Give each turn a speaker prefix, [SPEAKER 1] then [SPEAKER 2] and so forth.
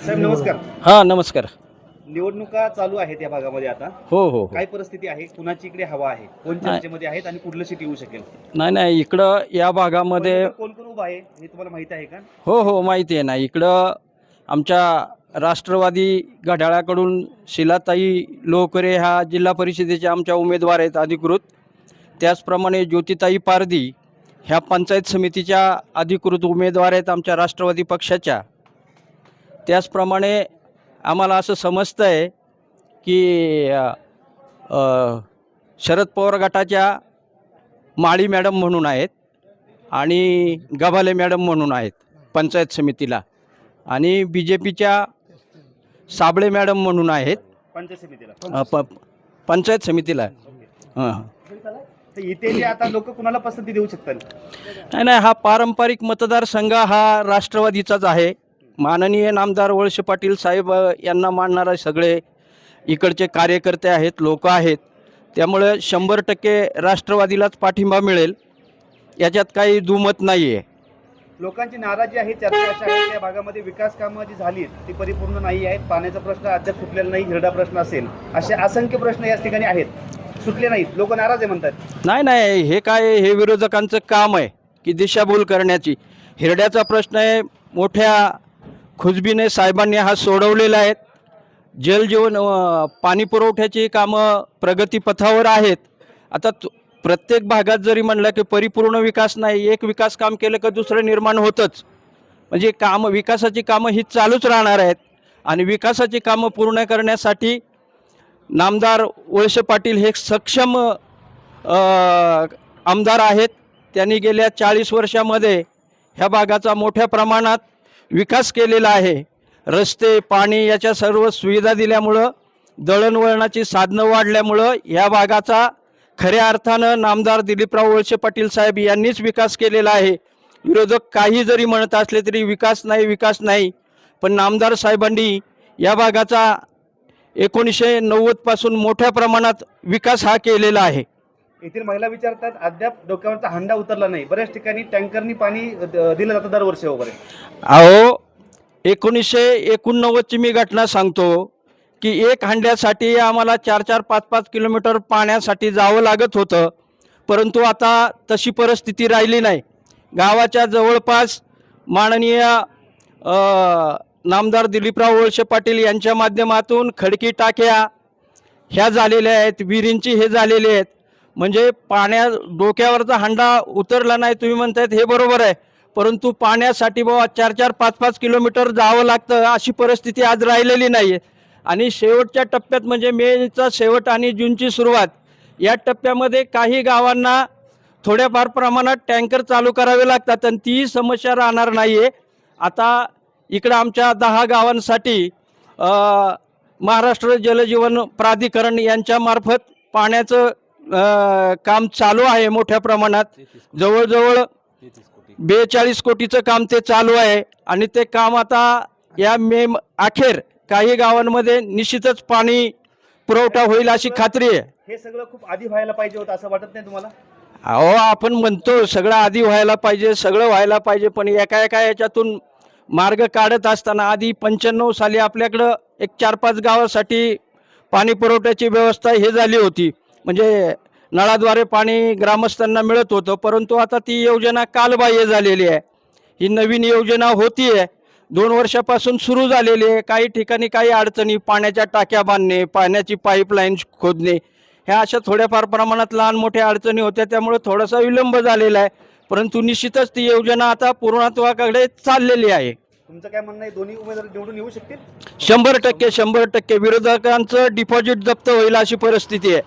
[SPEAKER 1] साहेब नमस्कार.
[SPEAKER 2] हां नमस्कार.
[SPEAKER 1] निवडणुका चालू आहेत या भागामध्ये आता.
[SPEAKER 2] हो.
[SPEAKER 1] काय परिस्थिती आहे? कुणाची इकडे हवा आहे? कोण
[SPEAKER 2] नाही
[SPEAKER 1] चर्चेमध्ये आहेत आणि कुठलं सीट येऊ शकेल?
[SPEAKER 2] नाही इकडं या भागामध्ये
[SPEAKER 1] कोण कोण उभा आहे हे तुम्हाला माहिती आहे का?
[SPEAKER 2] हो माहिती आहे ना. इकडं आमच्या राष्ट्रवादी घड्याळाकडून शिलाताई लोहकरे ह्या जिल्हा परिषदेच्या आमच्या उमेदवार आहेत अधिकृत. त्याचप्रमाणे ज्योतिताई पारधी ह्या पंचायत समितीच्या अधिकृत उमेदवार आहेत आमच्या राष्ट्रवादी पक्षाच्या. त्याचप्रमाणे आम्हाला असं समजतं आहे की शरद पवार गटाच्या माळी मॅडम म्हणून आहेत आणि गव्हाले मॅडम म्हणून आहेत पंचायत समितीला, आणि बी जे पीच्या साबळे मॅडम म्हणून आहेत
[SPEAKER 1] पंचायत समितीला.
[SPEAKER 2] पंचायत समितीला. हां
[SPEAKER 1] तर इथे जे आता लोक कुणाला पसंती देऊ शकतात?
[SPEAKER 2] नाही हा पारंपरिक मतदारसंघ हा राष्ट्रवादीचाच आहे. माननीय नामदार वळसे पाटील साहेब यांना मानणारे सगळे इकडचे कार्यकर्ते आहेत, लोक आहेत. त्यामुळे 100% राष्ट्रवादीलाच पाठिंबा मिळेल, याच्यात काही दुमत नाही आहे.
[SPEAKER 1] लोकांची नाराजी आहे, चर्चा अशा आहे त्या भागामध्ये विकास कामं जी झाली ती परिपूर्ण नाही आहेत. पाण्याचा प्रश्न अद्याप सुटलेला नाही, हिरडा प्रश्न असेल, असे असंख्य प्रश्न या ठिकाणी आहेत, सुटले नाहीत. लोक नाराज आहे म्हणतात.
[SPEAKER 2] नाही हे काय, हे विरोधकांचं काम आहे की दिशाभूल करण्याची. हिरड्याचा प्रश्न आहे, मोठ्या खुजबीने साहेबांनी हा सोडवलेला आहे. जलजीवन पाणी पुरवठ्याची कामं प्रगतीपथावर आहेत. आता प्रत्येक भागात जरी म्हणलं की परिपूर्ण विकास नाही, एक विकास काम केलं का दुसरं निर्माण होतंच. म्हणजे विकासाची कामं ही चालूच राहणार आहेत. आणि विकासाची कामं पूर्ण करण्यासाठी नामदार वळसे पाटील हे सक्षम आमदार आहेत. त्यांनी गेल्या 40 वर्षामध्ये ह्या भागाचा मोठ्या प्रमाणात विकास केलेला आहे. रस्ते, पाणी याच्या सर्व सुविधा दिल्यामुळं, दळणवळणाची साधनं वाढल्यामुळं ह्या भागाचा खऱ्या अर्थानं नामदार दिलीपराव वळसे पाटील साहेब यांनीच विकास केलेला आहे. विरोधक काही जरी म्हणत असले तरी विकास नाही, पण नामदार साहेबांनी या भागाचा 1990 पासून मोठ्या प्रमाणात विकास हा केलेला आहे.
[SPEAKER 1] येथील महिला विचारतात अद्याप डोक्यावरचा हंडा उतरला नाही. बऱ्याच ठिकाणी टँकरनी पाणी दिलं जातं दरवर्षी वगैरे.
[SPEAKER 2] अहो 1989ची मी घटना सांगतो की एक हंड्यासाठी आम्हाला 4-4, 5-5 किलोमीटर पाण्यासाठी जावं लागत होतं. परंतु आता तशी परिस्थिती राहिली नाही. गावाच्या जवळपास माननीय नामदार दिलीपराव वळसे पाटील यांच्या माध्यमातून खडकी टाक्या ह्या झालेल्या आहेत, विहिरींची हे झालेले आहेत. म्हणजे डोक्यावरचा हंडा उतरला नाही तुम्ही म्हणतायत, हे बरोबर आहे. परंतु पाण्यासाठी बाबा 4-4, 5-5 किलोमीटर जावं लागतं, अशी परिस्थिती आज राहिलेली नाही आहे. आणि शेवटच्या टप्प्यात म्हणजे मेचा शेवट आणि जूनची सुरुवात या टप्प्यामध्ये काही गावांना थोड्याफार प्रमाणात टँकर चालू करावे लागतात आणि ती समस्या राहणार नाही आहे. आता इकडं आमच्या 10 गावांसाठी महाराष्ट्र जलजीवन प्राधिकरण यांच्यामार्फत पाण्याचं काम चालू आहे मोठ्या प्रमाणात. जवळजवळ 42 कोटीचं काम ते चालू आहे. आणि ते काम आता या मे अखेर काही गावांमध्ये निश्चितच पाणी पुरवठा होईल अशी खात्री आहे.
[SPEAKER 1] हे सगळं खूप आधी व्हायला पाहिजे होतं असं वाटत नाही तुम्हाला?
[SPEAKER 2] अहो आपण म्हणतो सगळं आधी व्हायला पाहिजे, सगळं व्हायला पाहिजे, पण एका याच्यातून मार्ग काढत असताना आधी 95 साली आपल्याकडं एक 4-5 गावासाठी पाणी पुरवठ्याची व्यवस्था हे झाली होती. म्हणजे नळाद्वारे पाणी ग्रामस्थांना मिळत होतं. परंतु आता ती योजना कालबाह्य झालेली आहे. ही नवीन योजना होती आहे, 2 वर्षापासून सुरू झालेली आहे. काही ठिकाणी काही अडचणी, पाण्याच्या टाक्या बांधणे, पाण्याची पाईपलाईन खोदणे, ह्या अशा थोड्याफार प्रमाणात लहान मोठ्या अडचणी होत्या. त्यामुळे थोडासा विलंब झालेला आहे. परंतु निश्चितच ती योजना आता पूर्णत्वाकडे चाललेली आहे.
[SPEAKER 1] तुमचं काय म्हणणं आहे, दोन्ही उमेदवार निवडून येऊ शकतील?
[SPEAKER 2] 100% विरोधकांचं डिपॉझिट जप्त होईल अशी परिस्थिती आहे.